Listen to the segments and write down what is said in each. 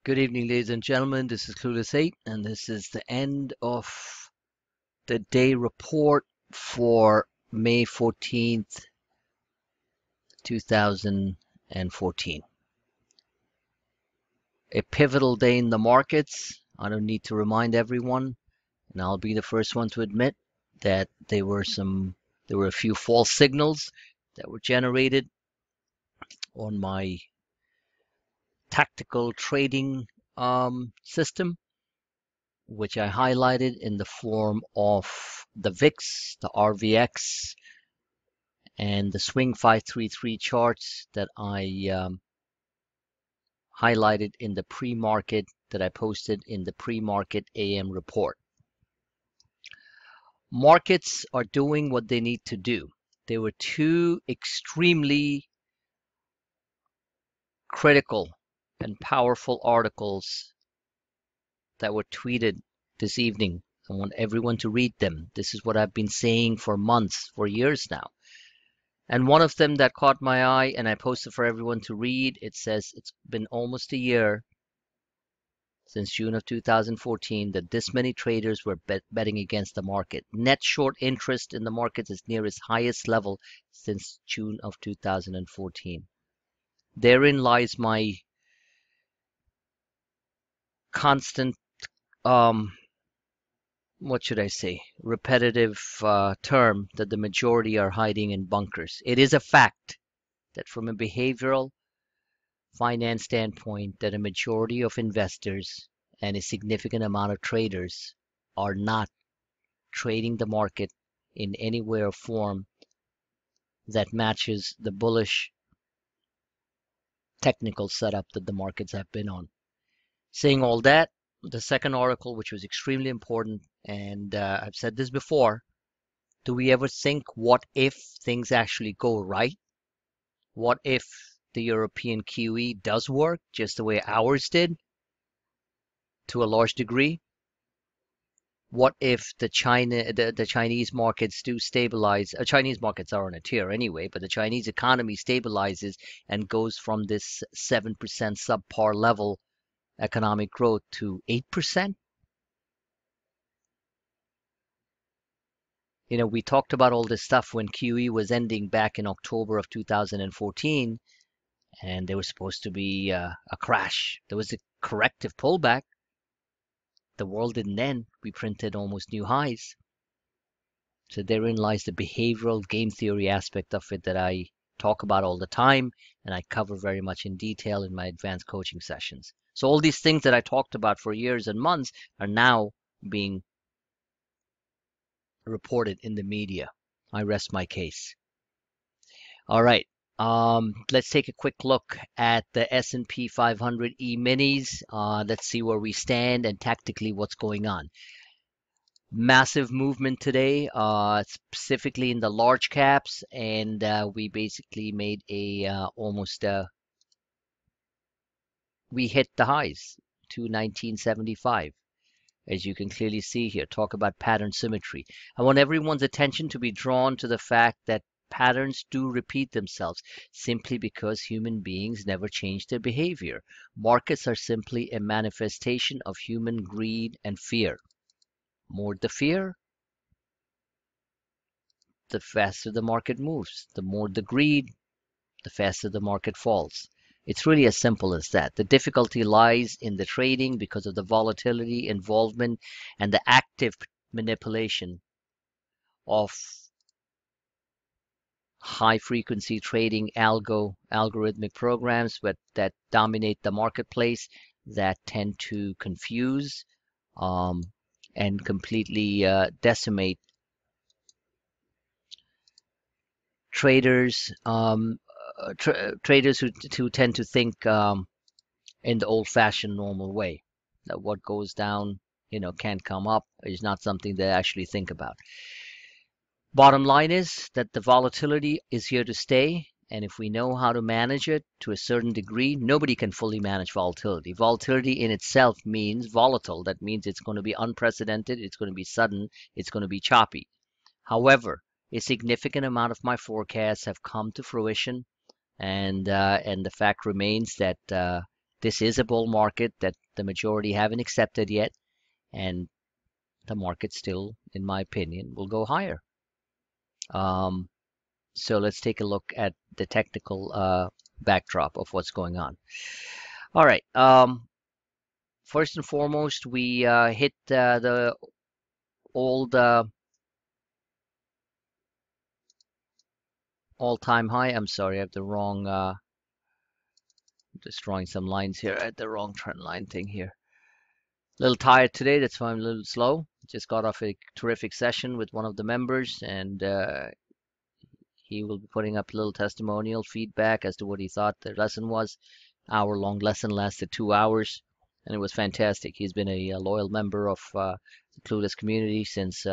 Good evening, ladies and gentlemen. This is Clueless 8, and this is the end of the day report for May 14th, 2014. A pivotal day in the markets. I don't need to remind everyone, and I'll be the first one to admit that there were a few false signals that were generated on my tactical trading system, which I highlighted in the form of the VIX, the RVX, and the Swing 533 charts that I highlighted in the pre-market that I posted in the pre-market AM report. Markets are doing what they need to do. There were two extremely critical and powerful articles that were tweeted this evening. I want everyone to read them. This is what I've been saying for months, for years now. And one of them that caught my eye and I posted for everyone to read, it says it's been almost a year since June of 2014 that this many traders were betting against the market. Net short interest in the markets is near its highest level since June of 2014. Therein lies my constant, what should I say, repetitive term that the majority are hiding in bunkers. It is a fact that from a behavioral finance standpoint that a majority of investors and a significant amount of traders are not trading the market in any way or form that matches the bullish technical setup that the markets have been on. Saying all that, the second article, which was extremely important, and I've said this before, do we ever think, what if things actually go right? What if the European QE does work just the way ours did to a large degree? What if the Chinese markets do stabilize? Chinese markets are on a tear anyway, but the Chinese economy stabilizes and goes from this 7% subpar level economic growth to 8%? You know, we talked about all this stuff when QE was ending back in October of 2014, and there was supposed to be a crash. There was a corrective pullback. The world didn't end. We printed almost new highs. So therein lies the behavioral game theory aspect of it that I talk about all the time and I cover very much in detail in my advanced coaching sessions. So all these things that I talked about for years and months are now being reported in the media. I rest my case. All right. Let's take a quick look at the S&P 500 E-minis. Let's see where we stand and tactically what's going on. Massive movement today, specifically in the large caps, and we basically made we hit the highs to 1975, as you can clearly see here. Talk about pattern symmetry. I want everyone's attention to be drawn to the fact that patterns do repeat themselves simply because human beings never change their behavior. Markets are simply a manifestation of human greed and fear. More the fear, the faster the market moves. The more the greed, the faster the market falls. It's really as simple as that. The difficulty lies in the trading because of the volatility, involvement, and the active manipulation of high frequency trading algorithmic programs that dominate the marketplace, that tend to confuse and completely decimate traders, traders who tend to think in the old-fashioned normal way, that what goes down, can't come up, is not something they actually think about. Bottom line is that the volatility is here to stay, and if we know how to manage it to a certain degree, nobody can fully manage volatility. Volatility in itself means volatile. That means it's going to be unprecedented, it's going to be sudden, it's going to be choppy. However, a significant amount of my forecasts have come to fruition, and the fact remains that this is a bull market that the majority haven't accepted yet, and the market still, in my opinion, will go higher. Um, so let's take a look at the technical backdrop of what's going on. All right. First and foremost, we hit the old all-time high. I'm sorry, I have the wrong. Just drawing some lines here. I had the wrong trend line thing here. A little tired today. That's why I'm a little slow. Just got off a terrific session with one of the members, and he will be putting up a little testimonial feedback as to what he thought the lesson was. Hour-long lesson lasted 2 hours, and it was fantastic. He's been a loyal member of the Clueless community since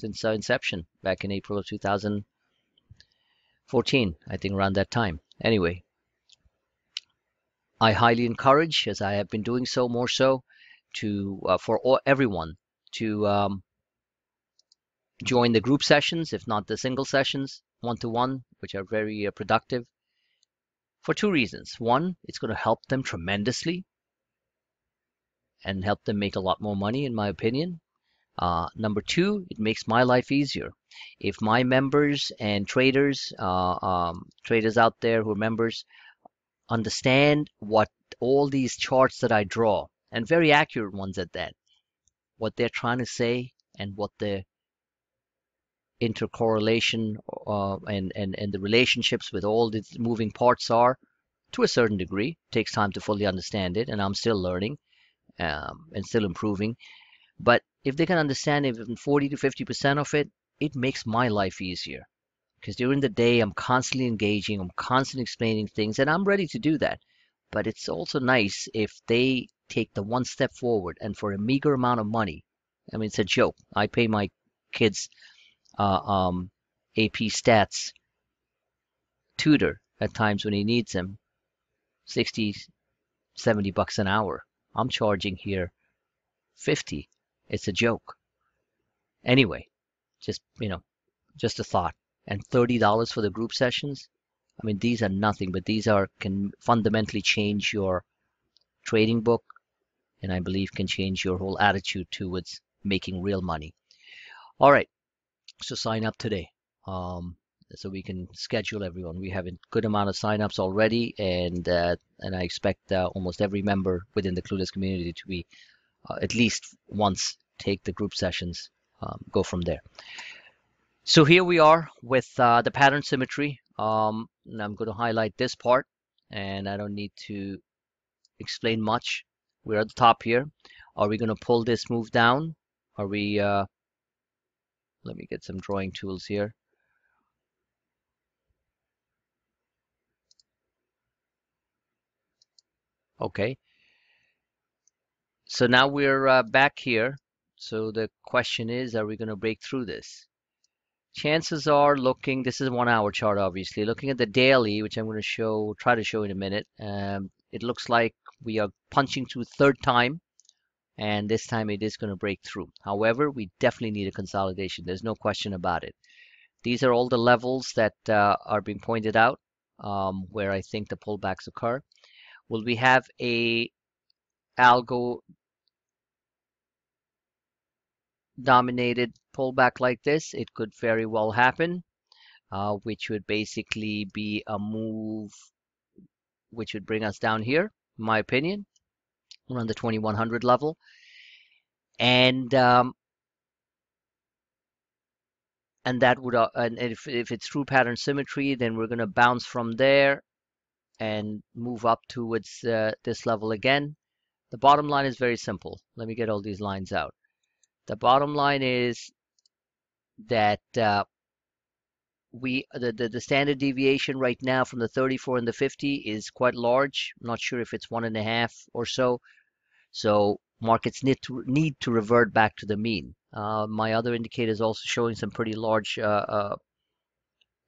inception back in April of 2014, I think around that time. Anyway, I highly encourage, as I have been doing so more so, to everyone to join the group sessions, if not the single sessions, one-to-one, which are very productive for two reasons. One, it's going to help them tremendously and help them make a lot more money, in my opinion. Number two, it makes my life easier. If my members and traders, traders out there who are members, understand what all these charts that I draw, and very accurate ones at that, what they're trying to say and what the intercorrelation and the relationships with all the moving parts are, to a certain degree. It takes time to fully understand it, and I'm still learning and still improving. But if they can understand even 40 to 50% of it, it makes my life easier. Because during the day, I'm constantly engaging, I'm constantly explaining things, and I'm ready to do that. But it's also nice if they take the one step forward and for a meager amount of money. I mean, it's a joke. I pay my kids AP stats tutor at times when he needs them 60, 70 bucks an hour. I'm charging here 50. It's a joke. Anyway, just, just a thought. And $30 for the group sessions. I mean, these are nothing, but these can fundamentally change your trading book, and I believe can change your whole attitude towards making real money. All right, so sign up today, so we can schedule everyone. We have a good amount of signups already, and I expect almost every member within the Clueless community to be at least once take the group sessions, go from there. So here we are with the pattern symmetry. And I'm going to highlight this part, and I don't need to explain much. We're at the top here. Are we going to pull this move down? Are we, let me get some drawing tools here. Okay. So now we're back here. So the question is, are we going to break through this? Chances are looking, this is a 1 hour chart, obviously. Looking at the daily, which I'm going to try to show in a minute, it looks like we are punching through third time, and this time it is going to break through. However, we definitely need a consolidation. There's no question about it. These are all the levels that are being pointed out, where I think the pullbacks occur. Will we have a algo dominated pullback like this? It could very well happen, which would basically be a move which would bring us down here, in my opinion, around the 2100 level. And that would, and if it's true pattern symmetry, then we're going to bounce from there and move up towards this level again. The bottom line is very simple. Let me get all these lines out. The bottom line is that the standard deviation right now from the 34 and the 50 is quite large. I'm not sure if it's 1.5 or so. So markets need to revert back to the mean. My other indicator is also showing some pretty large,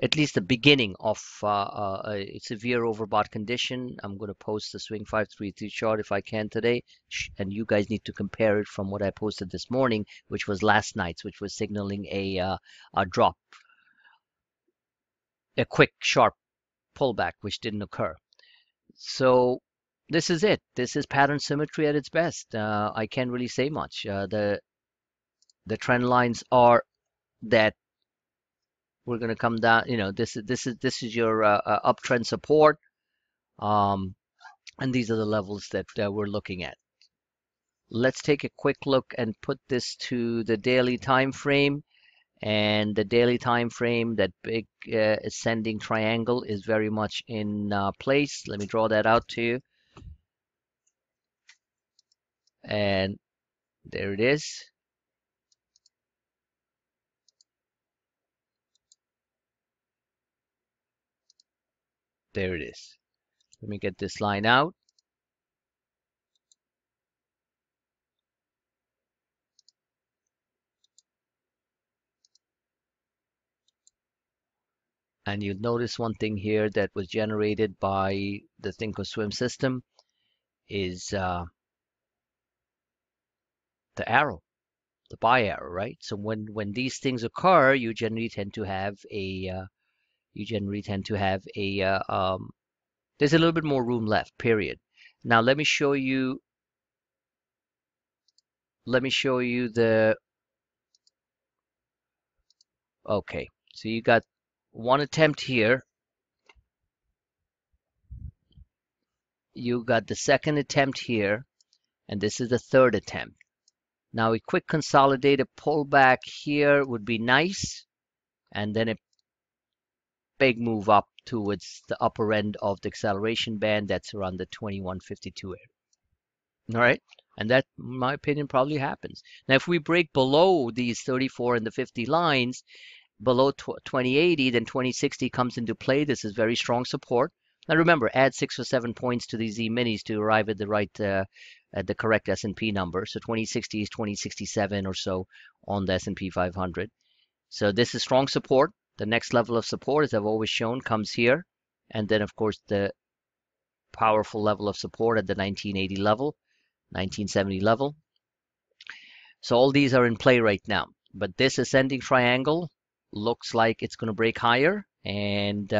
at least the beginning of a severe overbought condition. I'm going to post the swing 533 chart if I can today, and you guys need to compare it from what I posted this morning, which was last night's, which was signaling a drop, a quick sharp pullback, which didn't occur. So this is it. This is pattern symmetry at its best. I can't really say much. The trend lines are that we're going to come down. This is your uptrend support, um, and these are the levels that we're looking at. Let's take a quick look and put this to the daily time frame. And the daily time frame, that big ascending triangle is very much in place. Let me draw that out to you. And there it is. There it is. Let me get this line out. And you'll notice one thing here that was generated by the thinkorswim system is the arrow, the buy arrow, right? So when these things occur, you generally tend to have a there's a little bit more room left, period. Now let me show you the okay. So you got one attempt here. You got the second attempt here, and this is the third attempt. Now a quick consolidated pullback here would be nice, and then a big move up towards the upper end of the acceleration band. That's around the 2152 area. All right. And that, in my opinion, probably happens. Now, if we break below these 34 and the 50 lines, below 2080, then 2060 comes into play. This is very strong support. Now remember, add 6 or 7 points to these Z-minis to arrive at the right, at the correct S&P number. So 2060 is 2067 or so on the S&P 500. So this is strong support. The next level of support, as I've always shown, comes here. And then, of course, the powerful level of support at the 1980 level, 1970 level. So all these are in play right now. But this ascending triangle looks like it's going to break higher, and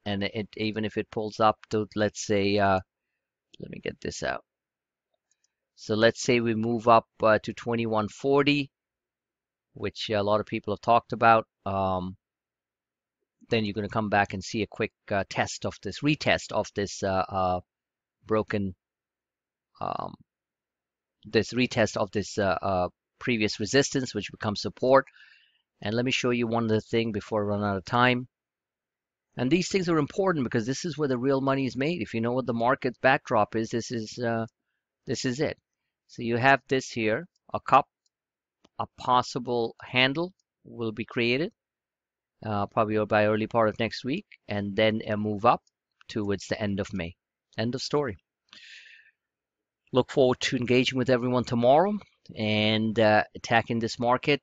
it, even if it pulls up to, let's say, let me get this out. So let's say we move up to 2140, which a lot of people have talked about. Then you're going to come back and see a quick retest of this broken, this retest of this previous resistance, which becomes support. And let me show you one other thing before I run out of time. And these things are important because this is where the real money is made. If you know what the market backdrop is, this is it. So you have this here, a cup, a possible handle will be created, probably by early part of next week, and then a move up towards the end of May. End of story. Look forward to engaging with everyone tomorrow and attacking this market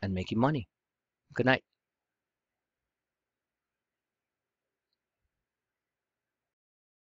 and making money. Good night.